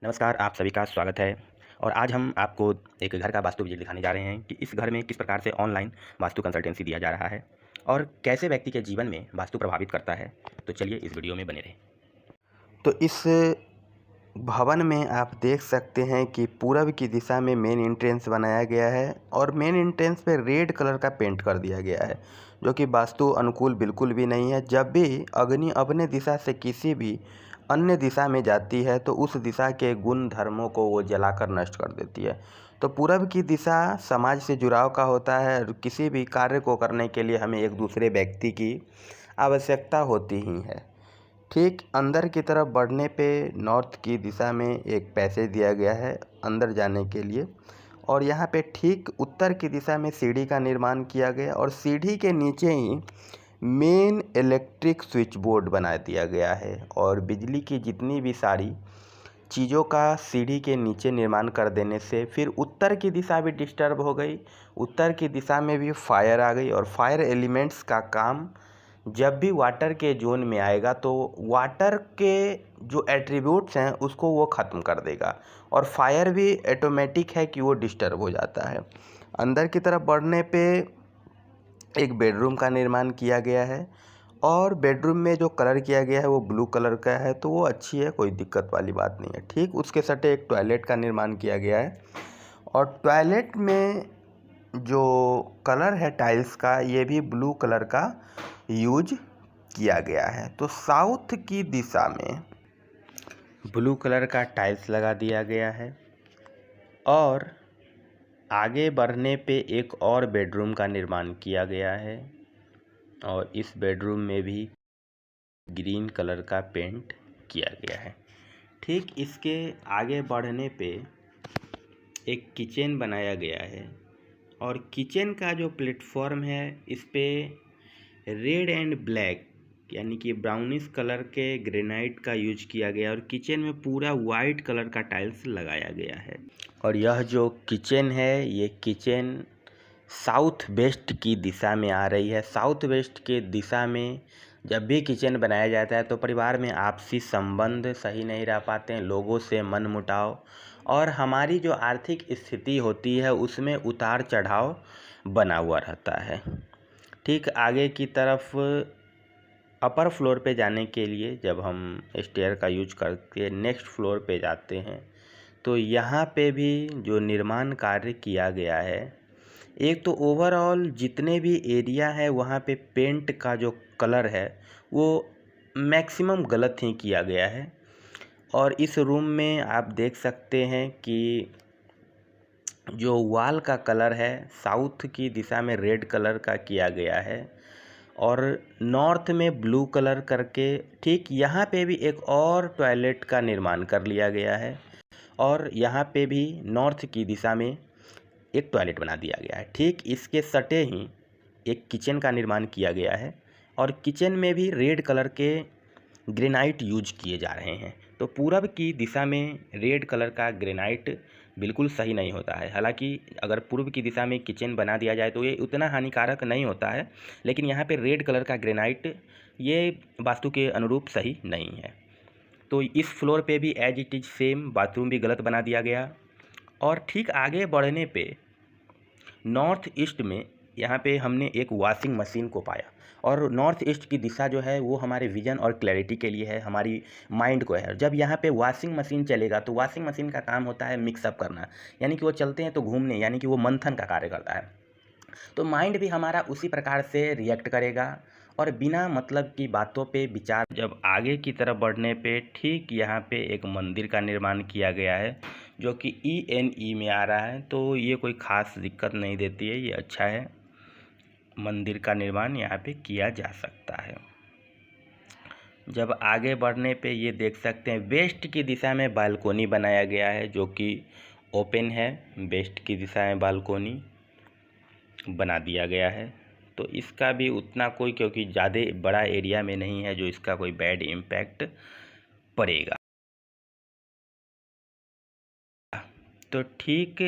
नमस्कार, आप सभी का स्वागत है। और आज हम आपको एक घर का वास्तु विज़िट दिखाने जा रहे हैं कि इस घर में किस प्रकार से ऑनलाइन वास्तु कंसल्टेंसी दिया जा रहा है और कैसे व्यक्ति के जीवन में वास्तु प्रभावित करता है। तो चलिए इस वीडियो में बने रहें। तो इस भवन में आप देख सकते हैं कि पूरब की दिशा में मेन एंट्रेंस बनाया गया है और मेन एंट्रेंस पे रेड कलर का पेंट कर दिया गया है, जो कि वास्तु अनुकूल बिल्कुल भी नहीं है। जब भी अग्नि अपने दिशा से किसी भी अन्य दिशा में जाती है तो उस दिशा के गुण धर्मों को वो जलाकर नष्ट कर देती है। तो पूरब की दिशा समाज से जुड़ाव का होता है और किसी भी कार्य को करने के लिए हमें एक दूसरे व्यक्ति की आवश्यकता होती ही है। ठीक अंदर की तरफ बढ़ने पे नॉर्थ की दिशा में एक पैसेज दिया गया है अंदर जाने के लिए, और यहाँ पे ठीक उत्तर की दिशा में सीढ़ी का निर्माण किया गया और सीढ़ी के नीचे ही मेन इलेक्ट्रिक स्विच बोर्ड बना दिया गया है। और बिजली की जितनी भी सारी चीज़ों का सीढ़ी के नीचे निर्माण कर देने से फिर उत्तर की दिशा भी डिस्टर्ब हो गई, उत्तर की दिशा में भी फायर आ गई और फायर एलिमेंट्स का काम जब भी वाटर के जोन में आएगा तो वाटर के जो एट्रीब्यूट्स हैं उसको वो ख़त्म कर देगा और फायर भी ऑटोमेटिक है कि वो डिस्टर्ब हो जाता है। अंदर की तरफ बढ़ने पे एक बेडरूम का निर्माण किया गया है और बेडरूम में जो कलर किया गया है वो ब्लू कलर का है, तो वो अच्छी है, कोई दिक्कत वाली बात नहीं है। ठीक उसके सटे एक टॉयलेट का निर्माण किया गया है और टॉयलेट में जो कलर है टाइल्स का ये भी ब्लू कलर का यूज किया गया है। तो साउथ की दिशा में ब्लू कलर का टाइल्स लगा दिया गया है और आगे बढ़ने पे एक और बेडरूम का निर्माण किया गया है और इस बेडरूम में भी ग्रीन कलर का पेंट किया गया है। ठीक इसके आगे बढ़ने पे एक किचन बनाया गया है और किचन का जो प्लेटफॉर्म है इस पे रेड एंड ब्लैक यानी कि ब्राउनिश कलर के ग्रेनाइट का यूज किया गया और किचन में पूरा वाइट कलर का टाइल्स लगाया गया है। और यह जो किचन है ये किचन साउथ वेस्ट की दिशा में आ रही है। साउथ वेस्ट के दिशा में जब भी किचन बनाया जाता है तो परिवार में आपसी संबंध सही नहीं रह पाते हैं, लोगों से मनमुटाव और हमारी जो आर्थिक स्थिति होती है उसमें उतार चढ़ाव बना हुआ रहता है। ठीक आगे की तरफ अपर फ्लोर पे जाने के लिए जब हम स्टेयर का यूज करके नेक्स्ट फ्लोर पे जाते हैं तो यहाँ पे भी जो निर्माण कार्य किया गया है, एक तो ओवरऑल जितने भी एरिया है वहाँ पे पेंट का जो कलर है वो मैक्सिमम गलत ही किया गया है। और इस रूम में आप देख सकते हैं कि जो वॉल का कलर है साउथ की दिशा में रेड कलर का किया गया है और नॉर्थ में ब्लू कलर करके ठीक यहाँ पे भी एक और टॉयलेट का निर्माण कर लिया गया है और यहाँ पे भी नॉर्थ की दिशा में एक टॉयलेट बना दिया गया है। ठीक इसके सटे ही एक किचन का निर्माण किया गया है और किचन में भी रेड कलर के ग्रेनाइट यूज किए जा रहे हैं। तो पूरब की दिशा में रेड कलर का ग्रेनाइट बिल्कुल सही नहीं होता है। हालांकि अगर पूर्व की दिशा में किचन बना दिया जाए तो ये उतना हानिकारक नहीं होता है, लेकिन यहाँ पे रेड कलर का ग्रेनाइट ये वास्तु के अनुरूप सही नहीं है। तो इस फ्लोर पे भी as it is same bathroom भी गलत बना दिया गया। और ठीक आगे बढ़ने पे नॉर्थ ईस्ट में यहाँ पे हमने एक वॉशिंग मशीन को पाया और नॉर्थ ईस्ट की दिशा जो है वो हमारे विजन और क्लैरिटी के लिए है, हमारी माइंड को है। जब यहाँ पे वॉशिंग मशीन चलेगा तो वॉशिंग मशीन का काम होता है मिक्सअप करना, यानी कि वो चलते हैं तो घूमने, यानी कि वो मंथन का कार्य करता है। तो माइंड भी हमारा उसी प्रकार से रिएक्ट करेगा और बिना मतलब की बातों पे विचार। जब आगे की तरफ बढ़ने पे ठीक यहाँ पे एक मंदिर का निर्माण किया गया है जो कि ENE में आ रहा है, तो ये कोई ख़ास दिक्कत नहीं देती है, ये अच्छा है। मंदिर का निर्माण यहाँ पे किया जा सकता है। जब आगे बढ़ने पे ये देख सकते हैं वेस्ट की दिशा में बालकोनी बनाया गया है जो कि ओपन है। वेस्ट की दिशा में बालकोनी बना दिया गया है, तो इसका भी उतना कोई, क्योंकि ज़्यादा बड़ा एरिया में नहीं है जो इसका कोई बैड इम्पैक्ट पड़ेगा। तो ठीक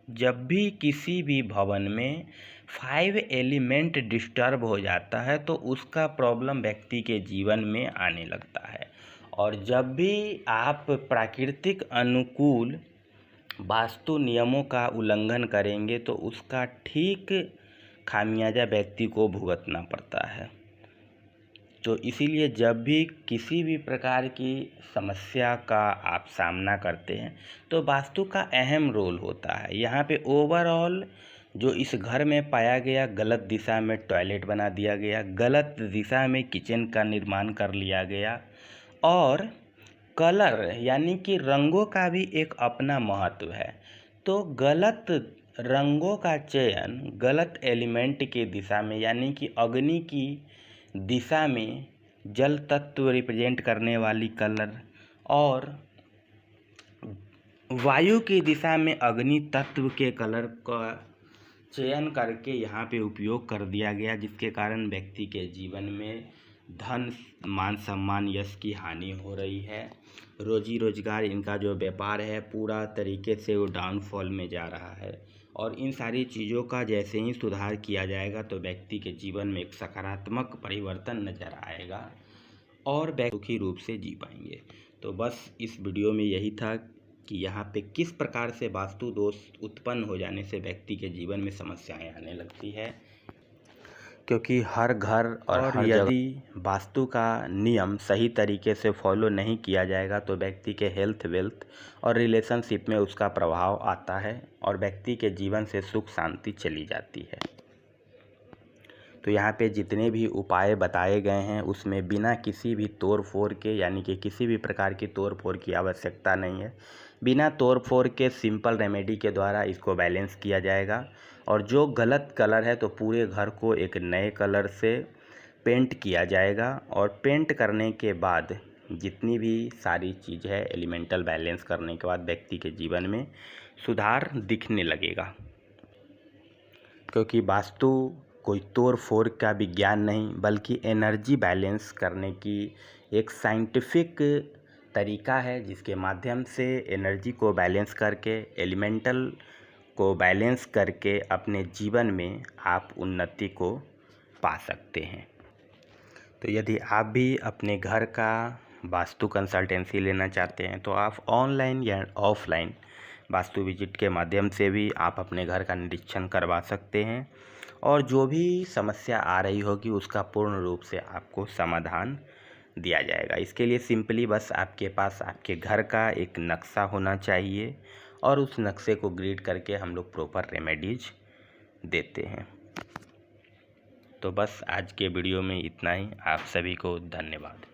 जब भी किसी भी भवन में 5 एलिमेंट डिस्टर्ब हो जाता है तो उसका प्रॉब्लम व्यक्ति के जीवन में आने लगता है और जब भी आप प्राकृतिक अनुकूल वास्तु नियमों का उल्लंघन करेंगे तो उसका ठीक खामियाजा व्यक्ति को भुगतना पड़ता है। तो इसीलिए जब भी किसी भी प्रकार की समस्या का आप सामना करते हैं तो वास्तु का अहम रोल होता है। यहाँ पे ओवरऑल जो इस घर में पाया गया, गलत दिशा में टॉयलेट बना दिया गया, गलत दिशा में किचन का निर्माण कर लिया गया, और कलर यानी कि रंगों का भी एक अपना महत्व है। तो गलत रंगों का चयन गलत एलिमेंट के दिशा में यानी कि अग्नि की दिशा में जल तत्व रिप्रेजेंट करने वाली कलर और वायु की दिशा में अग्नि तत्व के कलर का चयन करके यहाँ पे उपयोग कर दिया गया, जिसके कारण व्यक्ति के जीवन में धन, मान सम्मान, यश की हानि हो रही है। रोजी रोजगार, इनका जो व्यापार है पूरा तरीके से वो डाउनफॉल में जा रहा है। और इन सारी चीज़ों का जैसे ही सुधार किया जाएगा तो व्यक्ति के जीवन में एक सकारात्मक परिवर्तन नज़र आएगा और व्यक्ति सुखी रूप से जी पाएंगे। तो बस इस वीडियो में यही था कि यहाँ पे किस प्रकार से वास्तु दोष उत्पन्न हो जाने से व्यक्ति के जीवन में समस्याएं आने लगती है, क्योंकि हर घर और हर यदि वास्तु का नियम सही तरीके से फॉलो नहीं किया जाएगा तो व्यक्ति के हेल्थ, वेल्थ और रिलेशनशिप में उसका प्रभाव आता है और व्यक्ति के जीवन से सुख शांति चली जाती है। तो यहाँ पे जितने भी उपाय बताए गए हैं उसमें बिना किसी भी तोड़ फोड़ के, यानी कि किसी भी प्रकार की तोड़ फोड़ की आवश्यकता नहीं है। बिना तोड़ फोड़ के सिंपल रेमेडी के द्वारा इसको बैलेंस किया जाएगा। और जो गलत कलर है तो पूरे घर को एक नए कलर से पेंट किया जाएगा और पेंट करने के बाद जितनी भी सारी चीज़ है एलिमेंटल बैलेंस करने के बाद व्यक्ति के जीवन में सुधार दिखने लगेगा। क्योंकि वास्तु कोई तोड़ फोड़ का विज्ञान नहीं बल्कि एनर्जी बैलेंस करने की एक साइंटिफिक तरीका है, जिसके माध्यम से एनर्जी को बैलेंस करके, एलिमेंटल को बैलेंस करके अपने जीवन में आप उन्नति को पा सकते हैं। तो यदि आप भी अपने घर का वास्तु कंसल्टेंसी लेना चाहते हैं तो आप ऑनलाइन या ऑफलाइन वास्तु विजिट के माध्यम से भी आप अपने घर का निरीक्षण करवा सकते हैं और जो भी समस्या आ रही होगी उसका पूर्ण रूप से आपको समाधान दिया जाएगा। इसके लिए सिंपली बस आपके पास आपके घर का एक नक्शा होना चाहिए और उस नक्शे को ग्रीड करके हम लोग प्रॉपर रेमेडीज देते हैं। तो बस आज के वीडियो में इतना ही। आप सभी को धन्यवाद।